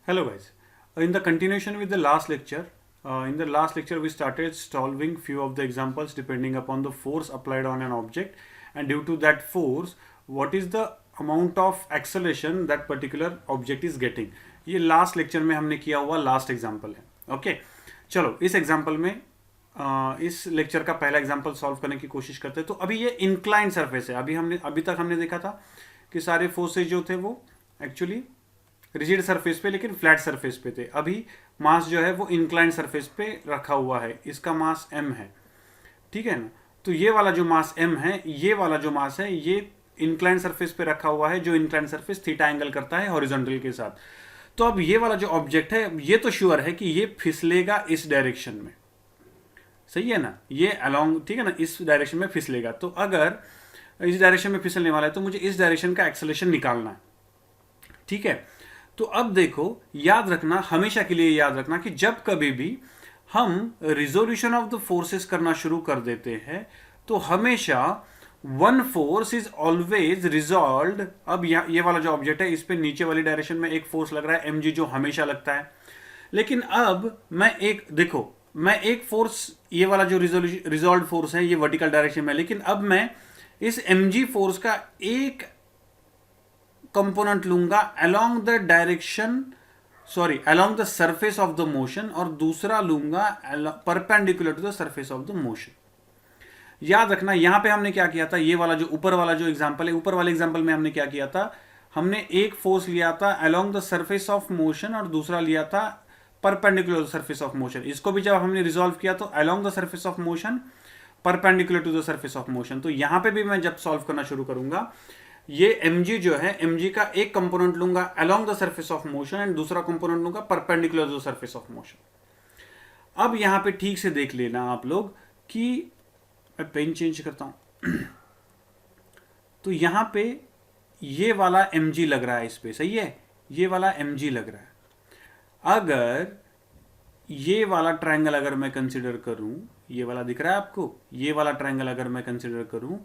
Hello guys. In the continuation with the last lecture, we started solving few of the examples depending upon the force applied on an object, and due to that force, what is the amount of acceleration that particular object is getting. ये last lecture में हमने किया हुआ last example है. Okay चलो इस example में इस लेक्चर का पहला एग्जाम्पल सॉल्व करने की कोशिश करते हैं. तो अभी ये इंक्लाइन सरफेस है. अभी तक हमने देखा था कि सारे फोर्सेज जो थे वो एक्चुअली रिजिड सरफेस पे लेकिन फ्लैट सरफेस पे थे. अभी मास जो है वो इंक्लाइन सरफेस पे रखा हुआ है. इसका मास m है, ठीक है ना. तो ये वाला जो मास m है, ये वाला जो मास है, ये इंक्लाइन सरफेस पे रखा हुआ है, जो इंक्लाइन सरफेस थीटा एंगल करता है हॉरिजॉन्टल के साथ. तो अब ये वाला जो ऑब्जेक्ट है, ये तो श्योर है कि ये फिसलेगा इस डायरेक्शन में, सही है ना. ये अलोंग, ठीक है ना, इस डायरेक्शन में फिसलेगा. तो अगर इस डायरेक्शन में फिसलने वाला है तो मुझे इस डायरेक्शन का एक्सेलरेशन निकालना है, ठीक है. तो अब देखो, याद रखना, हमेशा के लिए याद रखना कि जब कभी भी हम रिजोल्यूशन ऑफ द फोर्सेस करना शुरू कर देते हैं तो हमेशा one force is always resolved. अब ये वाला जो ऑब्जेक्ट है, इस पे नीचे वाली डायरेक्शन में एक फोर्स लग रहा है mg, जो हमेशा लगता है. लेकिन अब मैं एक फोर्स, ये वाला जो रिजॉल्व फोर्स है, ये वर्टिकल डायरेक्शन में, लेकिन अब मैं इस mg फोर्स का एक कंपोनेंट लूंगा along the surface of the motion, और दूसरा लूंगा perpendicular to the surface of the motion. याद रखना, यहां पे हमने क्या किया था, ये वाला जो ऊपर वाला जो एग्जांपल है, ऊपर वाले एग्जांपल में हमने क्या किया था, हमने एक फोर्स लिया था along the surface of motion और दूसरा लिया था perpendicular to surface of motion. इसको भी जब हमने रिजॉल्व किया तो along the surface of motion, perpendicular to the surface of motion. तो यहां पे भी मैं जब सॉल्व करना शुरू करूंगा, ये mg जो है, mg का एक कंपोनेंट लूंगा along the surface of motion and दूसरा कंपोनेंट लूंगा perpendicular to the surface of motion. अब यहां पे ठीक से देख लेना आप लोग कि मैं पेन चेंज करता हूं. तो यहां पे ये वाला mg लग रहा है इस पे, सही है, ये वाला mg लग रहा है. अगर ये वाला ट्रायंगल अगर मैं कंसिडर करूं, ये वाला दिख रहा है आपको, ये वाला ट्रायंगल अगर मैं कंसिडर करूं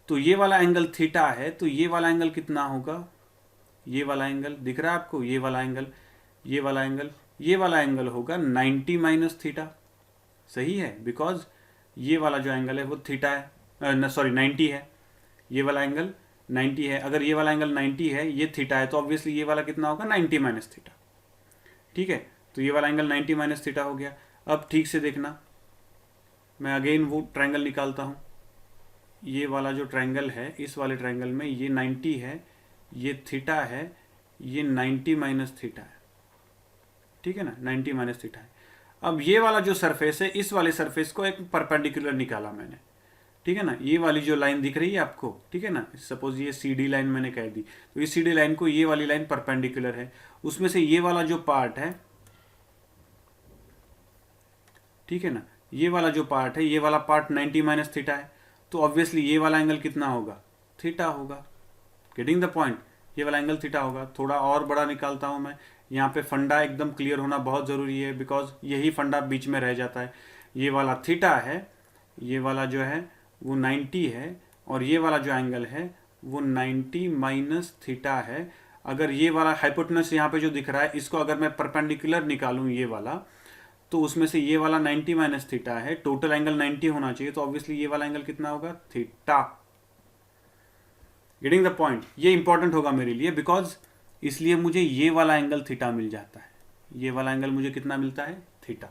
तो ये वाला एंगल थीटा है. तो ये वाला एंगल कितना होगा, ये वाला एंगल दिख रहा है आपको, ये वाला एंगल, ये वाला एंगल, ये वाला एंगल होगा 90 माइनस थीटा, सही है, बिकॉज ये वाला जो एंगल है वो थीटा है, सॉरी 90 है. ये वाला एंगल 90 है. अगर ये वाला एंगल 90 है, ये थीटा है, तो ऑब्वियसली ये वाला कितना होगा, 90 माइनस थीटा, ठीक है. तो ये वाला एंगल 90 माइनस थीटा हो गया. अब ठीक से देखना, मैं अगेन वो ट्रायंगल निकालता हूं. ये वाला जो ट्रायंगल है, इस वाले ट्रायंगल में ये 90 है, ये थीटा है, ये 90 माइनस थीटा है, ठीक है ना, 90 माइनस थीटा है. अब ये वाला जो सरफेस है, इस वाले सरफेस को एक परपेंडिकुलर निकाला मैंने, ठीक है ना. ये वाली जो लाइन दिख रही है आपको, ठीक है ना, सपोज ये CD लाइन मैंने कह दी, तो इस CD लाइन को ये वाली लाइन परपेंडिकुलर है. उसमें से ये वाला जो पार्ट है, ठीक है ना, ये वाला जो पार्ट है, ये वाला पार्ट 90 माइनस थीटा है. तो ऑब्वियसली ये वाला एंगल कितना होगा, थीटा होगा. गेटिंग द पॉइंट, ये वाला एंगल थीटा होगा. थोड़ा और बड़ा निकालता हूं मैं. यहाँ पे फंडा एकदम क्लियर होना बहुत ज़रूरी है, बिकॉज यही फंडा बीच में रह जाता है. ये वाला थीटा है, ये वाला जो है वो 90 है, और ये वाला जो एंगल है वो 90 माइनस थीटा है. अगर ये वाला हाइपोटेनस यहाँ पे जो दिख रहा है, इसको अगर मैं परपेंडिकुलर निकालूँ ये वाला, तो उसमें से ये वाला 90 माइनस थीटा है, टोटल एंगल 90 होना चाहिए. तो ऑब्वियसली ये वाला एंगल कितना होगा, थीटा. गेटिंग द पॉइंट, ये इंपॉर्टेंट होगा मेरे लिए, बिकॉज इसलिए मुझे ये वाला एंगल थीटा मिल जाता है. ये वाला एंगल मुझे कितना मिलता है, थीटा.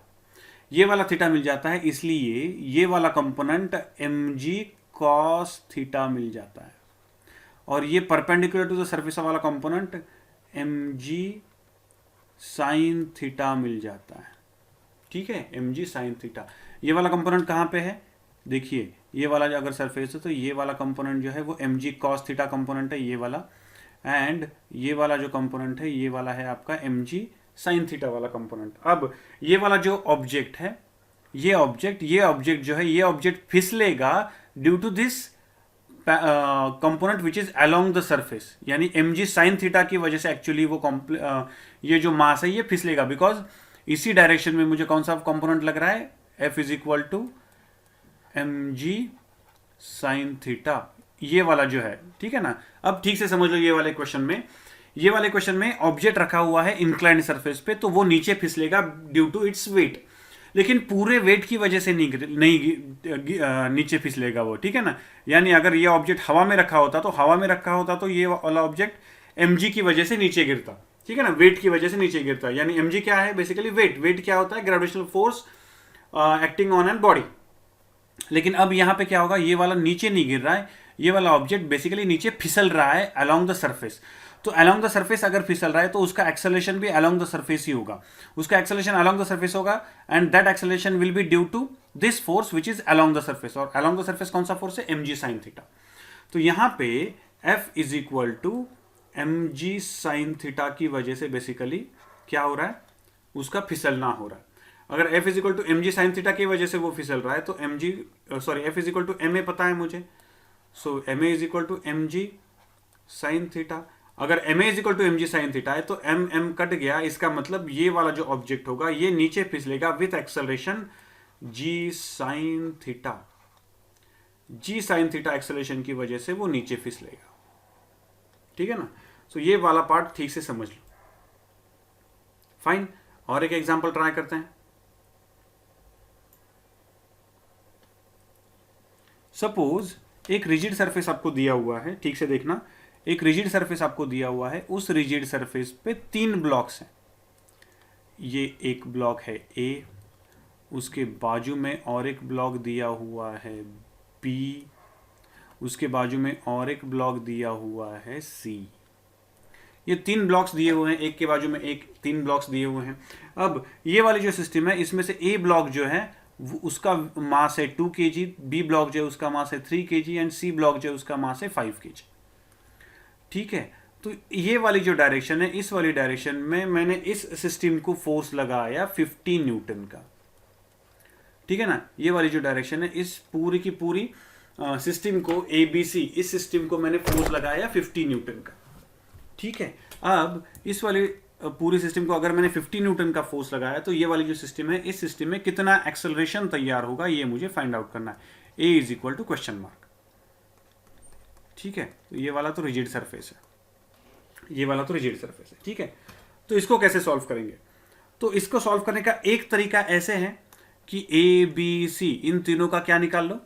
ये वाला थीटा मिल जाता है, इसलिए ये वाला कंपोनेंट mg cos थीटा मिल जाता है. और ये परपेंडिकुलर टू द सरफेस वाला कंपोनेंट mg sin थीटा मिल जाता है, ठीक है, mg sin थीटा. ये वाला कंपोनेंट कहाँ पे है, देखिए, ये वाला जो अगर सरफेस है तो ये वाला कंपोनेंट जो है वो mg cos थीटा कंपोनेंट है, ये वाला. एंड ये वाला जो कंपोनेंट है, ये वाला है आपका mg sin थीटा वाला कंपोनेंट. अब ये वाला जो ऑब्जेक्ट है, ये ऑब्जेक्ट जो है, ये ऑब्जेक्ट फिसलेगा due to this component which is along the surface, यानी mg sin थीटा की वजह से एक्चुअली वो ये जो मास है ये फिसलेगा, बिकॉज इसी डायरेक्शन में मुझे कौन सा कंपोनेंट लग रहा है, F is equal to mg sin theta, ये वाला जो है, ठीक है ना. अब ठीक से समझ लो, ये वाले क्वेश्चन में ये वाले क्वेश्चन में ऑब्जेक्ट रखा हुआ है इंक्लाइंड सरफेस पे, तो वो नीचे फिसलेगा ड्यू टू इट्स वेट, लेकिन पूरे वेट की वजह से नीचे फिसलेगा वो, ठीक है ना। यानी अगर ये ऑब्जेक्ट हवा में रखा होता तो ये वाला ऑब्जेक्ट mg की वजह से नीचे गिरता, ठीक है ना, वेट की वजह से नीचे गिरता। यानी mg क्या है, बेसिकली वेट क्या होता है, gravitational force acting on an body. लेकिन अब यहां पे क्या होगा, ये वाला नीचे नहीं गिर रहा है, ये वाला ऑब्जेक्ट बेसिकली नीचे फिसल रहा है अलोंग द सरफेस। तो अलोंग द सरफेस अगर फिसल रहा है तो उसका एक्सेलरेशन भी अलोंग द सरफेस ही होगा, उसका एक्सेलरेशन अलोंग द सरफेस होगा, and that acceleration will be due to this force which is along the surface. और अलोंग द सरफेस कौन सा फोर्स है, mg साइन थीटा। तो यहां पे F is equal to mg sine theta की वजह से बेसिकली क्या हो रहा है, उसका फिसलना हो रहा है। अगर F is equal to mg sine theta की वजह से वो फिसल रहा है तो F is equal to ma पता है मुझे, so ma is equal to mg sine theta. अगर ma is equal to mg sine theta है तो m कट गया, इसका मतलब ये वाला जो ऑब्जेक्ट होगा ये नीचे फिसलेगा with acceleration g sine theta. g sine theta acceleration की वजह से वो नीचे फिसलेगा, ठीक है ना। सो ये वाला पार्ट ठीक से समझ लो। फाइन, और एक एग्जांपल ट्राई करते हैं। सपोज एक रिजिड सरफेस आपको दिया हुआ है, ठीक से देखना, एक रिजिड सरफेस आपको दिया हुआ है, उस रिजिड सरफेस पे 3 ब्लॉक्स हैं। ये एक ब्लॉक है A, उसके बाजू में और एक ब्लॉक दिया हुआ है B, उसके बाजू में और एक ब्लॉक दिया हुआ है C। ये 3 ब्लॉक्स दिए हुए हैं, एक के बाजू में एक, 3 ब्लॉक्स दिए हुए हैं। अब ये वाली जो सिस्टम है, इसमें से A ब्लॉक जो है उसका मास है 2 kg, B ब्लॉक जो है उसका मास है 3 kg एंड C ब्लॉक जो है उसका मास है 5 kg, ठीक है। तो ये वाली जो डायरेक्शन है, इस वाली डायरेक्शन में मैंने इस सिस्टम को फोर्स लगाया 50 न्यूटन का, ठीक है ना। ये वाली जो डायरेक्शन है, इस पूरी की पूरी सिस्टम को ABC, इस सिस्टम को मैंने फोर्स लगाया 50 न्यूटन का, ठीक है। अब इस वाली पूरी सिस्टम को अगर मैंने 50 न्यूटन का फोर्स लगाया तो ये वाली जो सिस्टम है, इस सिस्टम में कितना एक्सेलरेशन तैयार होगा ये मुझे फाइंड आउट करना है। A is equal to question mark, ठीक है। तो ये वाला तो रिजिड सरफेस है, ये वाला तो रिजिड सरफेस है, ठीक है। तो इसको कैसे सॉल्व करेंगे, तो इसको सॉल्व करने का एक तरीका ऐसे है कि ABC इन तीनों का क्या निकाल लो,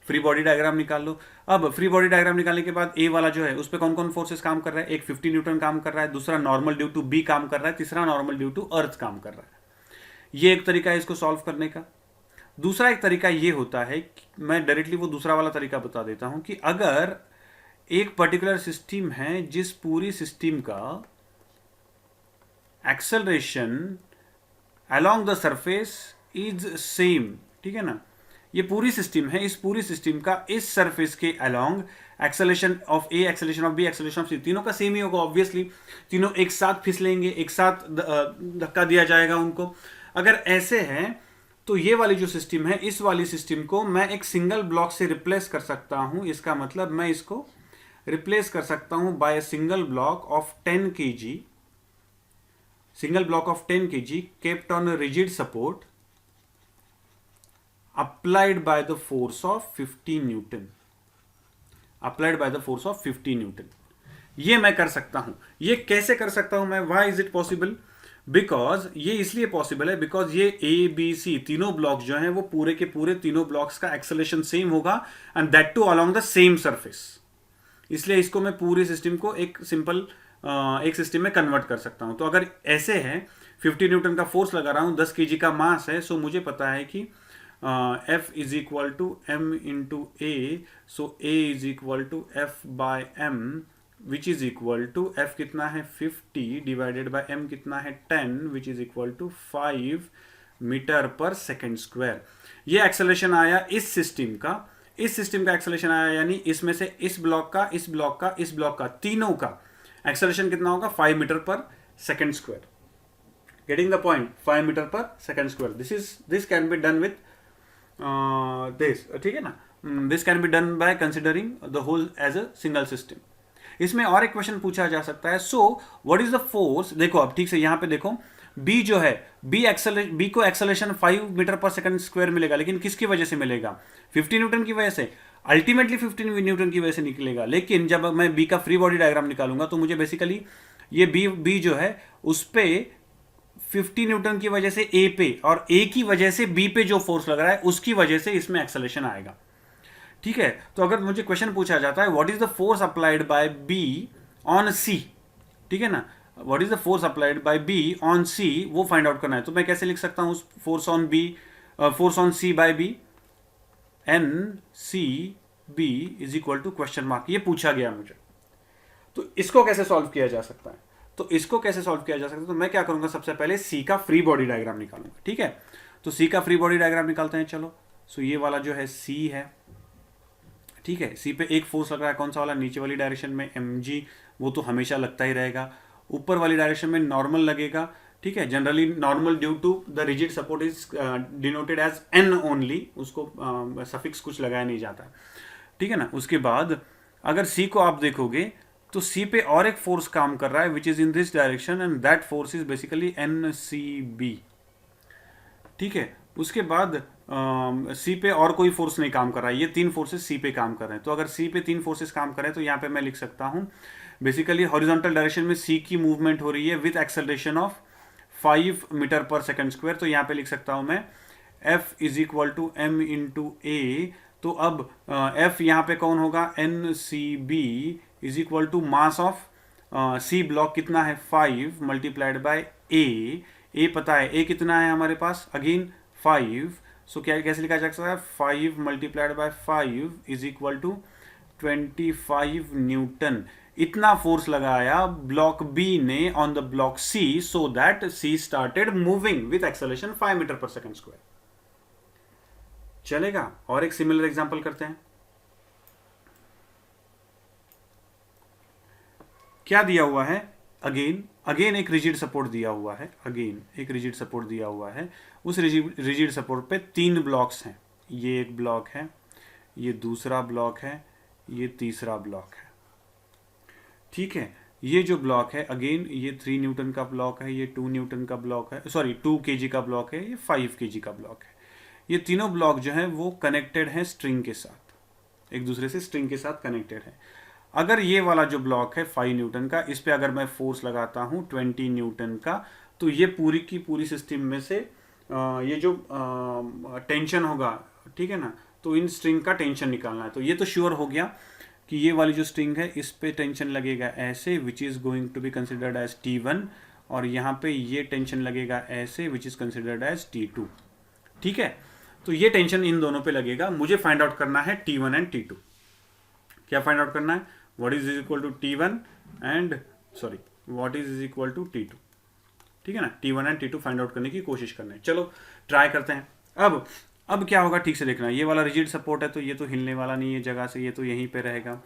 फ्री बॉडी डायग्राम निकाल लो। अब फ्री बॉडी डायग्राम निकालने के बाद A वाला जो है उस पर कौन कौन फोर्सेस काम कर रहा है, एक 50 न्यूटन काम कर रहा है, दूसरा नॉर्मल ड्यू टू B काम कर रहा है, तीसरा नॉर्मल ड्यू टू अर्थ काम कर रहा है। ये एक तरीका है इसको सॉल्व करने का। दूसरा एक तरीका ये होता है कि मैं डायरेक्टली वो दूसरा वाला तरीका बता देता हूं कि अगर एक पर्टिकुलर सिस्टम है जिस पूरी सिस्टम का acceleration along the surface is same, ठीक है ना, ये पूरी सिस्टम है, इस पूरी सिस्टम का इस सरफेस के along acceleration of A, acceleration of B, acceleration of C तीनों का सेम ही होगा। ऑब्वियसली तीनों एक साथ फिसलेंगे, एक साथ धक्का दिया जाएगा उनको। अगर ऐसे है तो ये वाली जो सिस्टम है, इस वाली सिस्टम को मैं एक सिंगल ब्लॉक से रिप्लेस कर सकता हूं। इसका मतलब मैं इसको रिप्लेस कर सकता हूं by a single block of 10 kg, single block of 10 kg kept on a rigid support applied by the force of 50 Newton, applied by the force of 50 Newton। ये मैं कर सकता हूं। ये कैसे कर सकता हूं मैं, why is it possible? Because ये इसलिए पॉसिबल है बिकॉज ये ABC तीनों ब्लॉक जो हैं वो पूरे के पूरे तीनों ब्लॉक्स का एक्सेलरेशन सेम होगा and that too along the same surface. इसलिए इसको मैं पूरी सिस्टम को एक सिंपल एक सिस्टम में कन्वर्ट कर सकता हूं। तो अगर ऐसे है 50 न्यूटन का फोर्स लगा रहा हूं, 10 kg का मास है, सो मुझे पता है कि F is equal to M into A, so A is equal to F by M which is equal to F कितना है 50 डिवाइडेड बाय M कितना है 10 which is equal to 5 metre पर सेकेंड स्क्वायर। ये एक्सेलरेशन आया इस system का, इस सिस्टम का एक्सेलरेशन आया, यानी इसमें से इस ब्लॉक का, इस ब्लॉक का, इस ब्लॉक का, तीनों का एक्सेलरेशन कितना होगा 5 मीटर पर second square. Getting the point, 5 metre पर second square. This can be done with this, ठीक है ना। This can be done by considering the whole as a single system. इसमें और एक क्वेश्चन पूछा जा सकता है, so what is the force. देखो अब ठीक से यहां पे देखो, B जो है B को एक्सेलरेशन 5 मीटर पर सेकंड स्क्वायर मिलेगा, लेकिन किसकी वजह से मिलेगा 50 न्यूटन की वजह से, अल्टीमेटली 50 न्यूटन की वजह से निकलेगा। लेकिन जब मैं B का फ्री बॉडी डायग्राम निकालूंगा तो मुझे बेसिकली ये बी जो है उस पे 50 न्यूटन की वजह से ए पे और ए की वजह से बी पे जो फोर्स लग रहा है उसकी वजह से इसमें एक्सेलरेशन आएगा। ठीक है, तो अगर मुझे क्वेश्चन पूछा जाता है what is the force applied by B on C, ठीक है ना, what is the force applied by B on C, वो फाइंड आउट करना है। तो मैं कैसे लिख सकता हूं force on C by B, N C B is equal to question mark, ये पूछा गया मुझे। तो इसको कैसे सॉल्व किया जा सकता है, तो इसको कैसे सॉल्व किया जा सकता है, तो मैं क्या करूंगा, सबसे पहले सी का फ्री बॉडी डायग्राम निकालूंगा। ठीक है, तो सी का फ्री बॉडी डायग्राम निकालते हैं। चलो, सो ये वाला जो है सी है, ठीक है, सी पे एक फोर्स लग रहा है, कौन सा वाला, नीचे वाली डायरेक्शन में mg, वो तो हमेशा लगता ही रहेगा। ऊपर वाली डायरेक्शन में नॉर्मल लगेगा। ठीक है, generally normal due to the rigid support is denoted as n only, उसको सफिक्स कुछ लगाया नहीं जाता। ठीक है ना, उसके बाद अगर सी को आप देखोगे तो सी पे और एक फोर्स काम कर रहा है which is in this direction and that force is basically NCB। ठीक है, उसके बाद सी पे और कोई फोर्स नहीं काम कर रहा है, ये तीन फोर्सेस सी पे काम कर रहे हैं। तो अगर सी पे तीन फोर्सेस काम कर रहे हैं तो यहाँ पे मैं लिख सकता हूँ बेसिकली हॉरिजॉन्टल डायरेक्शन में सी की मूवमेंट हो रही है विथ एक्सेलरेशन ऑफ 5 मीटर पर सेकंड स्क्वायर। तो यहाँ पे लिख सकता हूँ मैं F is equal to m into a. तो अब F यहाँ पे कौन होगा, NCB is equal to mass of C block कितना है 5 मल्टीप्लाइड बाय ए पता है, ए कितना है हमारे पास, अगेन 5। सो क्या कैसे लिखा जा सकता है, 5 multiplied by 5 is equal to 25 newton. इतना फोर्स लगाया ब्लॉक बी ने on the block C so that C started moving with acceleration 5 metre पर सेकंड स्क्वायर। चलेगा, और एक सिमिलर एग्जांपल करते हैं। क्या दिया हुआ है, अगेन एक रिजिड सपोर्ट दिया हुआ है, अगेन एक रिजिड सपोर्ट दिया हुआ है। उस रिजिड सपोर्ट पे तीन ब्लॉक्स हैं, ये एक ब्लॉक है, ये दूसरा ब्लॉक है, ये तीसरा ब्लॉक है। ठीक है, ये जो ब्लॉक है अगेन ये 3 न्यूटन का ब्लॉक है, ये 2 न्यूटन का ब्लॉक है, सॉरी 2 kg का ब्लॉक है, ये 5 kg का ब्लॉक है। ये तीनों ब्लॉक जो है वो कनेक्टेड है स्ट्रिंग के साथ, एक दूसरे से स्ट्रिंग के साथ कनेक्टेड है। अगर ये वाला जो ब्लॉक है 5 न्यूटन का, इस पे अगर मैं फोर्स लगाता हूँ 20 न्यूटन का, तो ये पूरी की पूरी सिस्टम में से ये जो टेंशन होगा, ठीक है ना, तो इन स्ट्रिंग का टेंशन निकालना है। तो ये तो श्योर हो गया कि ये वाली जो स्ट्रिंग है इस पे टेंशन लगेगा ऐसे which is going to be considered as T1, और यहाँ पे ये टेंशन लगेगा ऐसे which is considered as T2। ठीक है, तो ये टेंशन इन दोनों पे लगेगा। मुझे फाइंड आउट करना है T1 एंड T2। क्या फाइंड आउट करना है, what is equal to T1 and sorry what is equal to T2। ठीक है ना, T1 and T2 find out करने की कोशिश करना है। चलो ट्राई करते हैं। अब क्या होगा, ठीक से देखना, ये वाला रिजिड सपोर्ट है तो ये तो हिलने वाला नहीं है जगह से, ये तो यहीं पे रहेगा।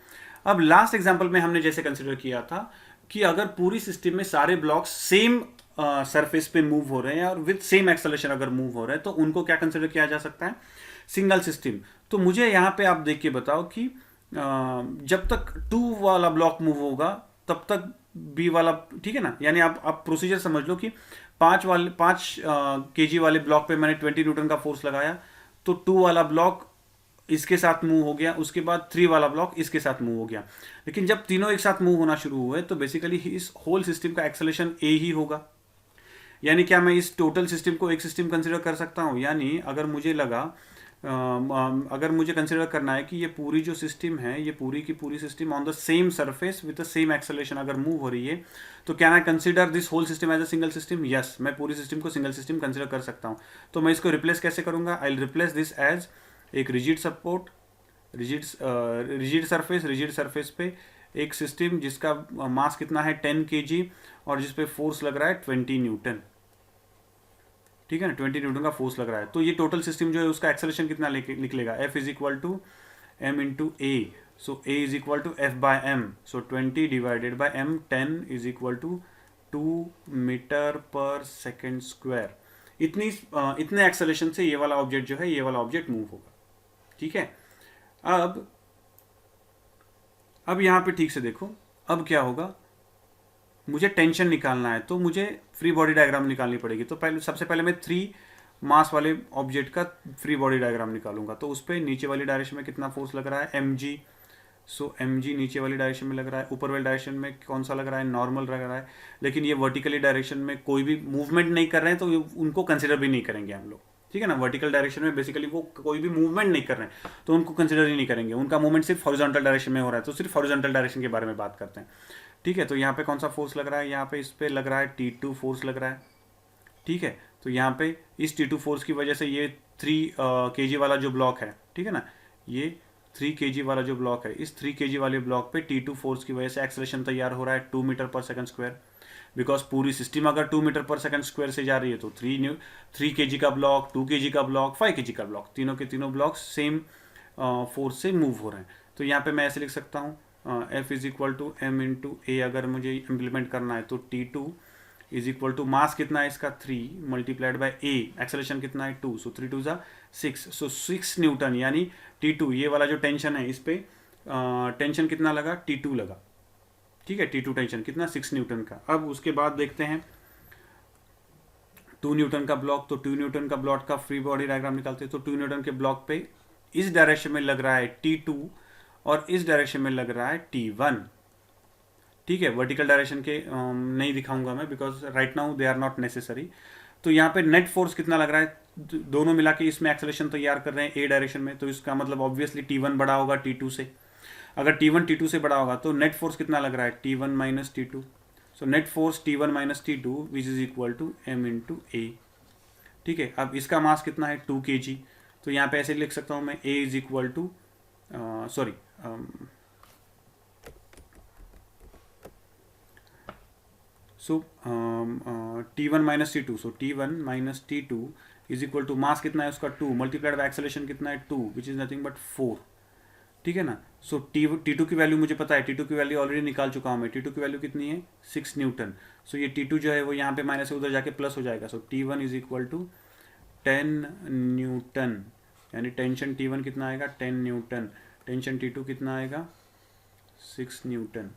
अब लास्ट एग्जांपल में हमने जैसे कंसिडर किया था कि अगर पूरी सिस्टम में सारे ब्लॉक्स सेम सरफेस पे मूव हो रहे हैं और विद सेम एक्सेलरेशन अगर मूव हो रहे हैं तो उनको क्या कंसिडर किया जा सकता है, सिंगल सिस्टम। तो मुझे यहाँ पे आप देख के बताओ कि जब तक 2 वाला ब्लॉक मूव होगा तब तक बी वाला, ठीक है ना, यानी आप प्रोसीजर समझ लो कि 5 kg वाले ब्लॉक पे मैंने 20 न्यूटन का फोर्स लगाया, तो 2 वाला ब्लॉक इसके साथ मूव हो गया, उसके बाद 3 वाला ब्लॉक इसके साथ मूव हो गया। लेकिन जब तीनों एक साथ मूव होना शुरू हुए तो बेसिकली इस होल सिस्टम का एक्सेलरेशन ए ही होगा। यानी क्या मैं इस टोटल सिस्टम को एक सिस्टम कंसिडर कर सकता हूँ, यानी अगर मुझे लगा अगर मुझे कंसिडर करना है कि ये पूरी जो सिस्टम है, ये पूरी की पूरी system on the same surface with the same acceleration अगर मूव हो रही है, तो can I consider this whole system as a single system? Yes, मैं पूरी सिस्टम को सिंगल सिस्टम कंसिडर कर सकता हूँ। तो मैं इसको रिप्लेस कैसे करूँगा, I will replace this as एक रिजिड सपोर्ट, रिजिड सरफेस पे एक सिस्टम जिसका मास कितना है 10 kg और जिसपे फोर्स लग रहा है 20 न्यूटन। ठीक है ना, 20 न्यूटन का फोर्स लग रहा है। तो ये टोटल सिस्टम जो है उसका एक्सेलरेशन कितना निकलेगा, F is equal to m into a. So A is equal to F by m। So 20 divided by m, 10 is equal to 2 metre पर सेकेंड स्क्वायर। इतने एक्सेलरेशन से ये वाला ऑब्जेक्ट जो है, ये वाला ऑब्जेक्ट मूव होगा। ठीक है, अब यहाँ पे ठीक से देखो, अब क्या होगा, मुझे टेंशन निकालना है तो मुझे फ्री बॉडी डायग्राम निकालनी पड़ेगी। तो सबसे पहले मैं 3 मास वाले ऑब्जेक्ट का फ्री बॉडी डायग्राम निकालूंगा। तो उस पर नीचे वाली डायरेक्शन में कितना फोर्स लग रहा है, mg, सो mg नीचे वाली डायरेक्शन में लग रहा है, ऊपर वाली डायरेक्शन में कौन सा लग रहा है, नॉर्मल लग रहा है, लेकिन ये वर्टिकली डायरेक्शन में कोई भी मूवमेंट नहीं कर रहे हैं तो उनको कंसिडर भी नहीं करेंगे हम लोग, ठीक है ना। वर्टिकल डायरेक्शन में बेसिकली वो कोई भी मूवमेंट नहीं कर रहे हैं तो उनको कंसिडर ही नहीं करेंगे, उनका मूवमेंट सिर्फ हॉरिजॉन्टल डायरेक्शन में हो रहा है, तो सिर्फ हॉरिजॉन्टल डायरेक्शन के बारे में बात करते हैं, ठीक है। तो यहाँ पे कौन सा फोर्स लग रहा है, यहाँ पे इस पे लग रहा है T2 फोर्स लग रहा है, ठीक है। तो यहाँ पे इस T2 फोर्स की वजह से ये 3 kg वाला जो ब्लॉक है, ठीक है ना, ये 3 kg वाला जो ब्लॉक है, इस 3 kg वाले ब्लॉक पे T2 फोर्स की वजह से एक्सेलरेशन तैयार हो रहा है 2 मीटर पर सेकंड स्क्वायर, बिकॉज पूरी सिस्टम अगर 2 मीटर पर सेकंड स्क्वायर से जा रही है तो 3 kg का ब्लॉक, 2 kg का ब्लॉक, 5 kg का ब्लॉक, तीनों के तीनों ब्लॉक सेम फोर्स से मूव हो रहे हैं। तो यहाँ पे मैं ऐसे लिख सकता हूँ F is equal to m into a, अगर मुझे इम्प्लीमेंट करना है तो T2 is equal to mass कितना है इसका 3 मल्टीप्लाइड बाय ए, एक्सेलरेशन कितना है 2, सो 3 2 जा 6, सो 6 न्यूटन, यानी T2 ये वाला जो टेंशन है इस पे टेंशन कितना लगा, T2 लगा, ठीक है। T2 टेंशन कितना 6 न्यूटन का। अब उसके बाद देखते हैं 2 न्यूटन का ब्लॉक, तो 2 न्यूटन का ब्लॉक का फ्री बॉडी डायग्राम निकालते हैं। तो 2 न्यूटन के ब्लॉक पे इस डायरेक्शन में लग रहा है T2 और इस डायरेक्शन में लग रहा है T1, ठीक है। वर्टिकल डायरेक्शन के नहीं दिखाऊंगा मैं because right now they are not necessary. तो यहाँ पे नेट फोर्स कितना लग रहा है, दोनों मिला के इसमें एक्सेलरेशन तैयार कर रहे हैं ए डायरेक्शन में, तो इसका मतलब ऑब्वियसली T1 बड़ा होगा T2 से। अगर T1 T2 से बड़ा होगा तो नेट फोर्स कितना लग रहा है, T1 minus T2, so net force T1 minus T2 which is equal to m into a, ठीक है। अब इसका मास कितना है 2 kg, तो यहाँ पे ऐसे लिख सकता हूँ मैं a is equal to sorry so T1 minus T2, सो T1 minus T2 is equal to mass कितना है उसका 2 मल्टीप्लाइड बाय एक्सेलरेशन कितना है 2 विच इज नथिंग बट 4, ठीक है ना। सो T2 की वैल्यू मुझे पता है, T2 की वैल्यू ऑलरेडी निकाल चुका हूँ मैं, T2 की वैल्यू कितनी है 6 न्यूटन, सो ये T2 जो है वो यहाँ पे माइनस से उधर जाके प्लस हो जाएगा, so T1 is equal to 10 newton, यानी टेंशन T1 कितना आएगा 10 न्यूटन, टेंशन T2 कितना आएगा 6 न्यूटन।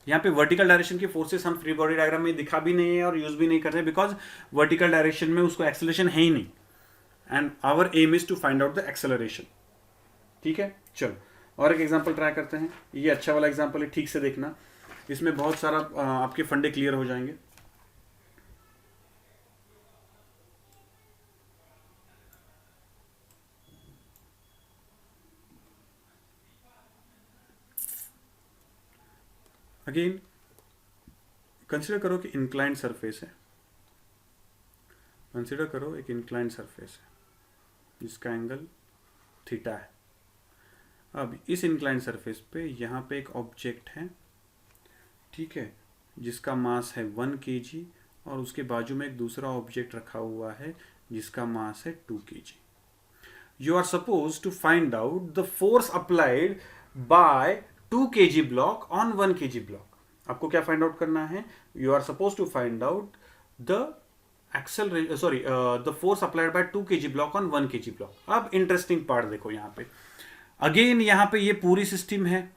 यहाँ पे वर्टिकल डायरेक्शन की फोर्सेस हम फ्री बॉडी डायग्राम में दिखा भी नहीं है और यूज भी नहीं कर रहे बिकॉज वर्टिकल डायरेक्शन में उसको एक्सेलरेशन है ही नहीं, and our aim is to find out the acceleration, ठीक है। चलो और एक एग्जांपल ट्राई करते हैं, ये अच्छा वाला एग्जांपल है, ठीक से देखना, इसमें बहुत सारा आपके फंडे क्लियर हो जाएंगे। अगेन कंसिडर करो कि इंक्लाइंड सरफेस है, कंसिडर करो एक इंक्लाइंड सरफेस है जिसका एंगल थीटा है। अब इस इंक्लाइंड सरफेस पे यहाँ पे एक ऑब्जेक्ट है, ठीक है, जिसका मास है 1 kg और उसके बाजू में एक दूसरा ऑब्जेक्ट रखा हुआ है जिसका मास है 2 kg। You are supposed to find out the force applied by 2 kg block on 1 kg block. आपको क्या फाइंड आउट करना है, you are supposed to find out the the force applied by 2 kg block on 1 kg block. अब interesting part देखो, यहाँ पे again यहाँ पे ये पूरी सिस्टम है,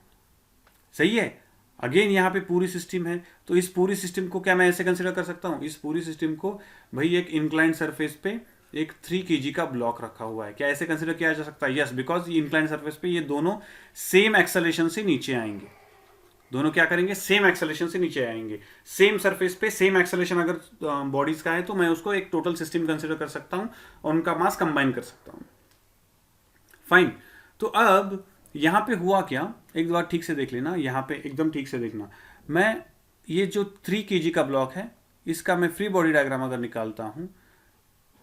सही है, अगेन यहाँ पे पूरी सिस्टम है, तो इस पूरी सिस्टम को क्या मैं ऐसे कंसिडर कर सकता हूँ, इस पूरी सिस्टम को भाई एक इंक्लाइंड सरफेस पे एक 3 kg का ब्लॉक रखा हुआ है, क्या ऐसे कंसिडर किया जा सकता है, यस, बिकॉज ये इंक्लाइंड सरफेस पे ये दोनों सेम एक्सेलरेशन से नीचे आएंगे, दोनों क्या करेंगे सेम एक्सेलरेशन से नीचे आएंगे, सेम सरफेस पे सेम एक्सेलरेशन अगर बॉडीज का है तो मैं उसको एक टोटल सिस्टम कंसिडर कर सकता हूँ और उनका मास कंबाइन कर सकता हूँ, फाइन। तो अब यहाँ पे हुआ क्या, एक बार ठीक से देख लेना, यहाँ पे एकदम ठीक से देखना, मैं ये जो 3 kg का ब्लॉक है इसका मैं फ्री बॉडी डायग्राम अगर निकालता हूँ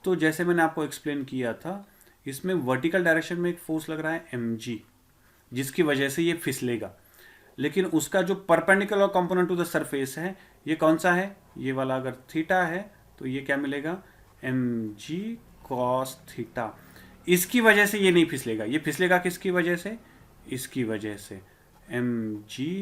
तो जैसे मैंने आपको एक्सप्लेन किया था, इसमें वर्टिकल डायरेक्शन में एक फोर्स लग रहा है mg जिसकी वजह से ये फिसलेगा, लेकिन उसका जो perpendicular component to the surface है ये कौन सा है, ये वाला अगर थीटा है तो ये क्या मिलेगा mg cos थीटा, इसकी वजह से ये नहीं फिसलेगा, ये फिसलेगा किसकी वजह से, इसकी वजह से mg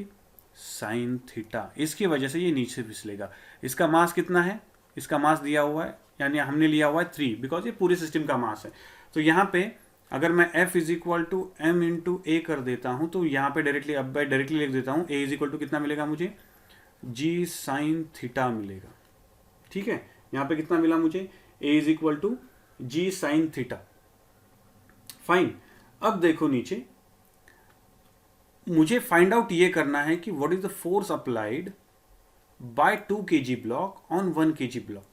sin थीटा, इसकी वजह से ये नीचे फिसलेगा। इसका मास कितना है, इसका मास दिया हुआ है, यानी हमने लिया हुआ है 3 बिकॉज ये पूरे सिस्टम का मास है। तो यहाँ पे अगर मैं F is equal to m into a कर देता हूँ तो यहाँ पे डायरेक्टली अब मैं डायरेक्टली लिख देता हूँ A इज इक्वल टू कितना मिलेगा मुझे g sin थीटा मिलेगा, ठीक है। यहाँ पे कितना मिला मुझे A is equal to g sin theta, fine. अब देखो नीचे मुझे फाइंड आउट ये करना है कि what is the force applied by 2 kg block on 1 kg block.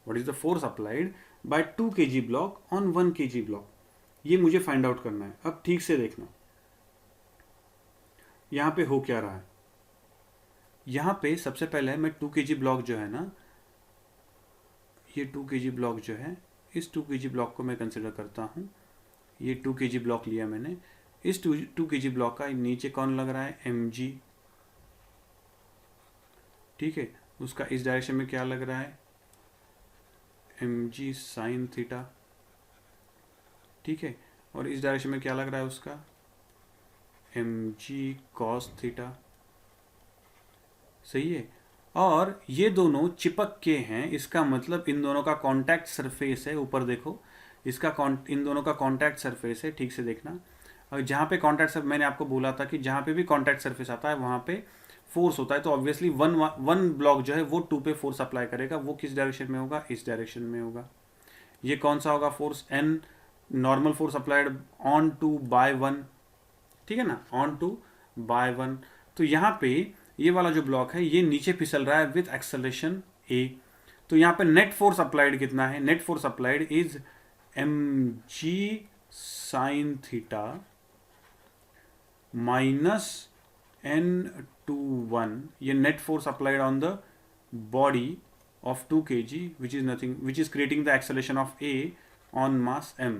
What is the force applied by 2 kg block on 1 kg block. ये मुझे फाइंड आउट करना है. अब ठीक से देखना यहां पे हो क्या रहा है. यहां पे सबसे पहले मैं 2 kg ब्लॉक जो है ना, ये 2 kg ब्लॉक जो है, इस 2 kg ब्लॉक को मैं कंसिडर करता हूं. ये 2 kg ब्लॉक लिया मैंने. इस 2 kg ब्लॉक का नीचे कौन लग रहा है, mg. ठीक है, उसका इस डायरेक्शन में क्या लग रहा है, mg साइन थीटा. ठीक है, और इस डायरेक्शन में क्या लग रहा है उसका, mg कॉस थीटा. सही है. और ये दोनों चिपक के हैं, इसका मतलब इन दोनों का कांटेक्ट सरफेस है. ऊपर देखो, इसका इन दोनों का कांटेक्ट सरफेस है. ठीक से देखना. और जहाँ पे कांटेक्ट सरफेस, मैंने आपको बोला था कि जहाँ पे भी कांटेक्ट सरफेस आता है वहाँ पे फोर्स होता है. तो ऑब्वियसली वन ब्लॉक जो है वो 2 पे फोर्स अप्लाई करेगा. वो किस डायरेक्शन में होगा, इस डायरेक्शन में होगा. ये कौन सा होगा force, n normal force applied on two by 1. ठीक है ना, ऑन टू बाय 1. तो यहाँ पे ये वाला जो ब्लॉक है ये नीचे फिसल रहा है विथ एक्सेलरेशन a. तो यहाँ पे नेट फोर्स अप्लाइड कितना है, net force applied is mg sine theta minus n21. ये net force applied on the body of 2 kg which is nothing, which is creating the acceleration of a on mass m.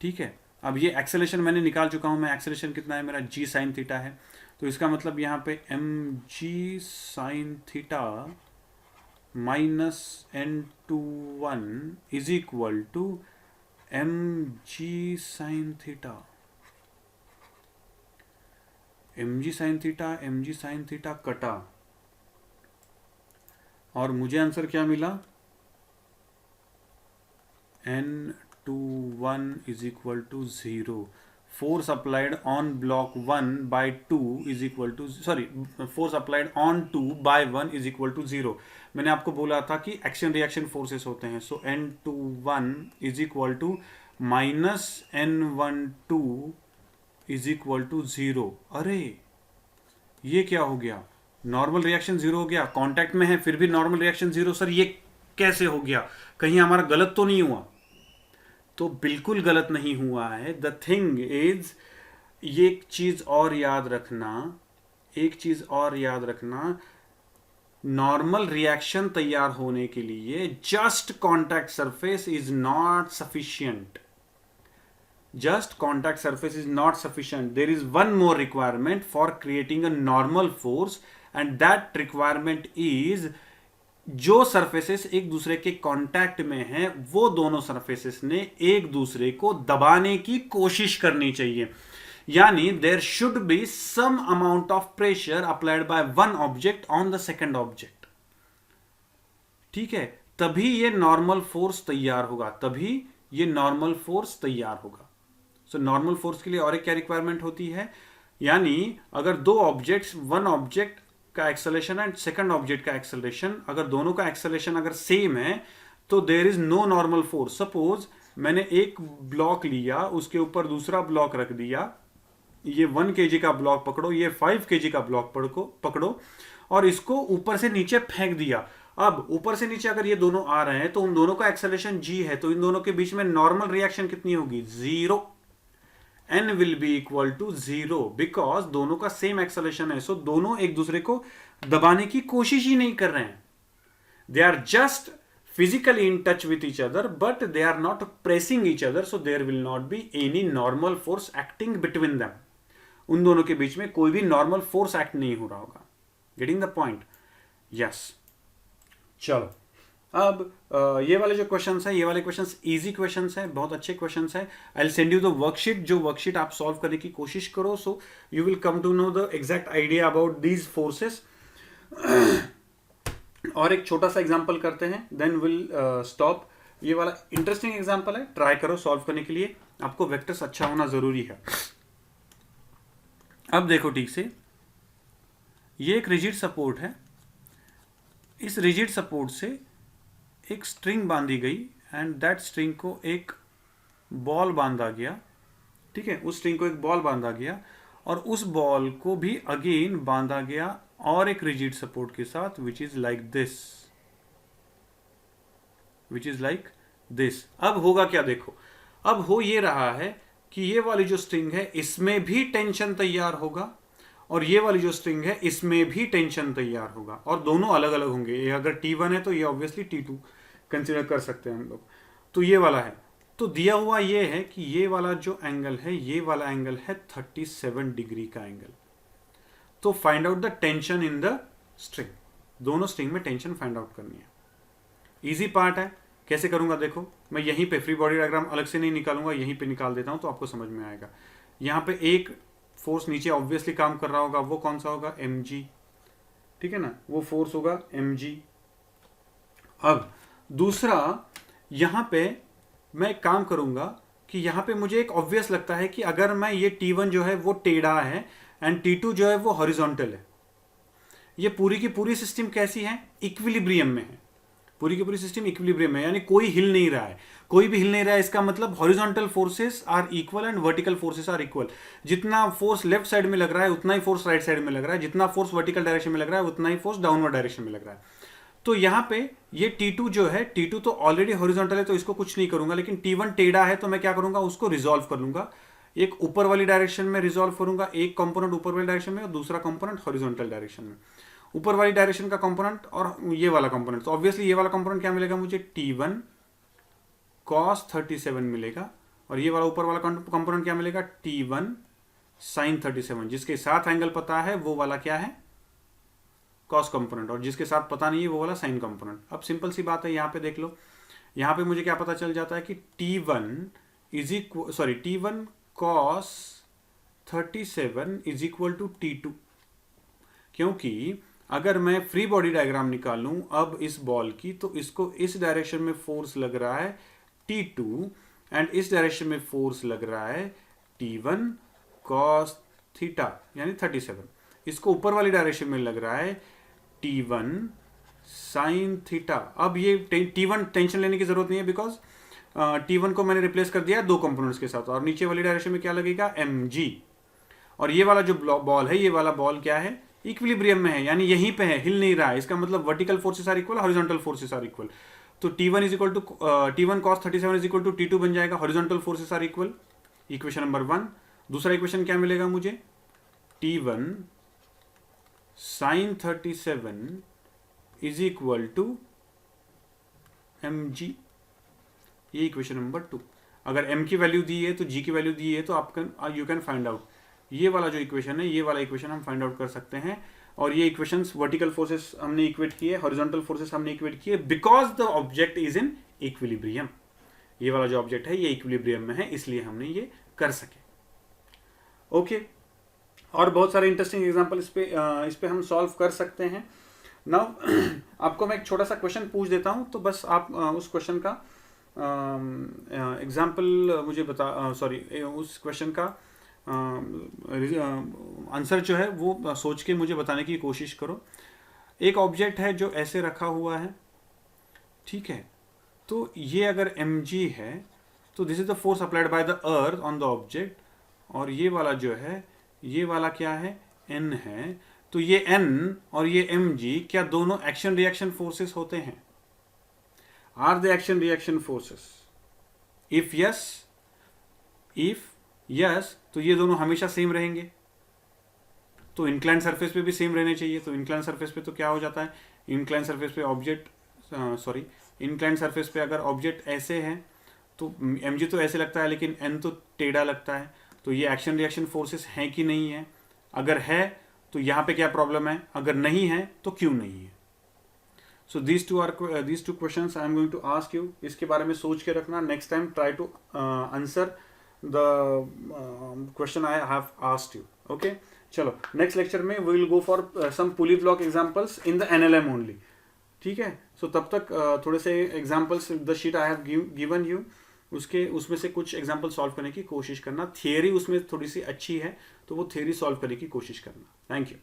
ठीक है. अब ये acceleration मैंने निकाल चुका हूं मैं. एक्सेलेरेशन कितना है मेरा, g साइन थीटा है. तो इसका मतलब यहाँ पे mg sine theta minus n21 is equal to mg sine theta. mg sine theta कटा और मुझे आंसर क्या मिला, n21 is equal to 0. Force applied on block 1 by 2 is equal to, sorry, force applied on 2 by 1 is equal to 0. मैंने आपको बोला था कि एक्शन रिएक्शन फोर्सेस होते हैं. So n21 is equal to minus n12 is equal to 0. अरे ये क्या हो गया, नॉर्मल रिएक्शन 0 हो गया. कांटेक्ट में है फिर भी नॉर्मल रिएक्शन 0. सर ये कैसे हो गया, कहीं हमारा गलत तो नहीं हुआ. तो बिल्कुल गलत नहीं हुआ है. द थिंग इज, ये एक चीज और याद रखना, नॉर्मल रिएक्शन तैयार होने के लिए just contact surface is not sufficient. Just contact surface is not sufficient. There is one more requirement for creating a normal force, and that requirement is जो surfaces एक दूसरे के कांटेक्ट में हैं वो दोनों surfaces ने एक दूसरे को दबाने की कोशिश करनी चाहिए. यानी there should be some amount of pressure applied by one object on the second object. ठीक है, तभी ये नॉर्मल फोर्स तैयार होगा. सो नॉर्मल फोर्स के लिए और एक क्या रिक्वायरमेंट होती है, यानी अगर दो ऑब्जेक्ट्स, वन ऑब्जेक्ट का एक्सेलरेशन एंड सेकंड ऑब्जेक्ट का एक्सेलरेशन, अगर दोनों का एक्सेलरेशन अगर सेम है तो there is no normal force. Suppose मैंने एक ब्लॉक लिया, उसके ऊपर दूसरा ब्लॉक रख दिया. ये 1 kg का ब्लॉक पकड़ो, ये 5 kg का ब्लॉक पकड़ो और इसको ऊपर से नीचे फेंक दिया. अब ऊपर से नीचे अगर ये दोनों आ रहे हैं तो उन दोनों का एक्सेलरेशन g है. तो इन दोनों के बीच में नॉर्मल रिएक्शन कितनी होगी, 0. n will be equal to 0 because दोनों का सेम एक्सेलरेशन है. सो दोनों एक दूसरे को दबाने की कोशिश ही नहीं कर रहे हैं. They are just physically in touch with each other but they are not pressing each other, so there will not be any normal force acting between them. उन दोनों के बीच में कोई भी नॉर्मल फोर्स एक्ट नहीं हो रहा होगा. Getting the point? यस. चलो अब ये वाले जो क्वेश्चंस है, ये वाले क्वेश्चंस इजी क्वेश्चंस है, बहुत अच्छे क्वेश्चंस है. I will send you the worksheet. जो वर्कशीट आप सॉल्व करने की कोशिश करो, so you will come to know the exact idea about these forces. और एक छोटा सा एग्जांपल करते हैं, देन विल स्टॉप. ये वाला इंटरेस्टिंग एग्जांपल है, ट्राई करो सॉल्व करने के लिए. आपको वेक्टर्स अच्छा होना जरूरी है. अब देखो ठीक से, ये एक रिजिड सपोर्ट है. इस रिजिड सपोर्ट से एक स्ट्रिंग बांधी गई एंड दैट स्ट्रिंग को एक बॉल बांधा गया. ठीक है, उस स्ट्रिंग को एक बॉल बांधा गया और उस बॉल को भी अगेन बांधा गया और एक रिजिड सपोर्ट के साथ विच इज लाइक दिस। अब होगा क्या देखो, अब हो ये रहा है कि ये वाली जो स्ट्रिंग है इसमें भी टेंशन तैयार होगा और ये वाली जो स्ट्रिंग है इसमें भी टेंशन तैयार होगा और दोनों अलग अलग होंगे। ये अगर T1 है तो ये ऑब्वियसली T2 कंसिडर कर सकते हैं हम लोग। तो ये वाला है, तो दिया हुआ ये है कि ये वाला जो एंगल है, ये वाला एंगल है 37 डिग्री का एंगल। तो find out the tension in the string, दोनों स्ट्रिंग में टेंशन फाइंड आउट करनी है। इजी पार्ट है, कैसे करूंगा देखो, मैं यहीं पे फ्री बॉडी डायग्राम अलग से नहीं निकालूंगा, यहीं पे निकाल देता हूं तो आपको समझ में आएगा। यहाँ पे एक फोर्स नीचे ऑब्वियसली काम कर रहा होगा, वो कौन सा होगा, mg, ठीक है ना, वो फोर्स होगा mg। अब दूसरा यहां पे मैं एक काम करूंगा कि यहां पे मुझे एक ऑब्वियस लगता है कि अगर मैं ये T1 जो है वो टेढ़ा है एंड T2 जो है वो हॉरिजॉन्टल है, ये पूरी की पूरी सिस्टम कैसी है, इक्विलिब्रियम में है, पूरी की पूरी सिस्टम इक्विलिब्रियम में, यानी कोई हिल नहीं रहा है, कोई भी हिल नहीं रहा है। इसका मतलब horizontal forces are equal and vertical forces are equal. जितना फोर्स लेफ्ट साइड में लग रहा है उतना ही फोर्स राइट साइड में लग रहा है, जितना फोर्स वर्टिकल डायरेक्शन में लग रहा है उतना ही फोर्स डाउनवर्ड डायरेक्शन में लग रहा है। तो यहाँ पे ये T2 जो है, T2 तो ऑलरेडी हॉरिजॉन्टल है तो इसको कुछ नहीं करूंगा, लेकिन T1 टेढ़ा है तो मैं क्या करूंगा, उसको रिजॉल्व कर लूंगा। एक ऊपर वाली डायरेक्शन में रिजॉल्व करूंगा, एक कंपोनेंट ऊपर वाली डायरेक्शन में और दूसरा कंपोनेंट हॉरिजॉन्टल डायरेक्शन में। ऊपर वाली डायरेक्शन का कंपोनेंट और ये वाला कंपोनेंट, तो ऑब्वियसली ये वाला कंपोनेंट क्या मिलेगा मुझे, T1 cos 37 मिलेगा, और ये वाला ऊपर वाला कंपोनेंट क्या मिलेगा, T1 sin 37। जिसके साथ एंगल पता है वो वाला क्या है, कॉस कंपोनेंट, और जिसके साथ पता नहीं है वो वाला साइन कंपोनेंट। अब सिंपल सी बात है, यहाँ पे देख लो, यहाँ पे मुझे क्या पता चल जाता है कि T1 cos 37 is equal to T2, क्योंकि अगर मैं फ्री बॉडी डायग्राम निकालूं अब इस बॉल की, तो इसको इस डायरेक्शन में फोर्स लग रहा है T2 एंड इस डायरेक्शन में फोर्स लग रहा है T1 cos थीटा यानी 37। इसको ऊपर वाली डायरेक्शन में लग रहा है T1 sin थीटा। अब ये T1 टेंशन लेने की जरूरत नहीं है, बिकॉज T1 को मैंने रिप्लेस कर दिया दो कंपोनेंट्स के साथ, और नीचे वाली डायरेक्शन में क्या लगेगा, mg। और ये वाला जो बॉल है, ये वाला बॉल क्या है, इक्विलिब्रियम में है, यानी यहीं पे है, हिल नहीं रहा है। इसका मतलब vertical forces are equal, horizontal forces are equal. तो T1 is equal to T1 cos 37 is equal to T2 बन जाएगा, horizontal forces are equal, equation number 1। दूसरा इक्वेशन क्या मिलेगा मुझे, T1 sin 37 is equal to mg, ये equation number 2। अगर m की वैल्यू दी है तो g की वैल्यू दी है, तो आप यू कैन फाइंड आउट ये वाला जो इक्वेशन है, ये वाला इक्वेशन हम फाइंड आउट कर सकते हैं। और ये इक्वेशंस वर्टिकल फोर्सेस हमने इक्वेट किए, हॉरिजॉन्टल फोर्सेस हमने इक्वेट किए, because the object is in equilibrium. ये वाला जो ऑब्जेक्ट है ये इक्विलिब्रियम में है, इसलिए हमने ये कर सके। ओके, और बहुत सारे इंटरेस्टिंग एग्जांपल इस पे हम सॉल्व कर सकते हैं। नाउ आपको मैं एक छोटा सा क्वेश्चन पूछ देता हूं, तो बस आप उस क्वेश्चन का एग्जाम्पल मुझे उस क्वेश्चन का आंसर जो है वो सोच के मुझे बताने की कोशिश करो। एक ऑब्जेक्ट है जो ऐसे रखा हुआ है, ठीक है, तो ये अगर mg है तो this is the force applied by the earth on the object, और ये वाला जो है, ये वाला क्या है, n है। तो ये n और ये mg क्या दोनों एक्शन रिएक्शन फोर्सेस होते हैं, are the action reaction forces? If yes तो ये दोनों हमेशा सेम रहेंगे, तो इंक्लाइन सरफेस पे भी सेम रहने चाहिए। तो इंक्लाइन सरफेस पे तो क्या हो जाता है, इंक्लाइन सरफेस पे इंक्लाइन सरफेस पे अगर ऑब्जेक्ट ऐसे है तो mg तो ऐसे लगता है, लेकिन n तो टेढ़ा लगता है। तो ये एक्शन रिएक्शन फोर्सेस हैं कि नहीं है, अगर है तो यहाँ पे क्या प्रॉब्लम है, अगर नहीं है तो क्यों नहीं है। सो these two questions I am going to ask you, इसके बारे में सोच के रखना। Next time try to answer the question I have asked you. Okay, चलो नेक्स्ट लेक्चर में we will go for some pulley block examples in the NLM only. ठीक है, सो तब तक थोड़े से examples the sheet I have given you, उसमें से कुछ एग्जाम्पल सॉल्व करने की कोशिश करना। थियरी उसमें थोड़ी सी अच्छी है तो वो थियरी सॉल्व करने की कोशिश करना। Thank you.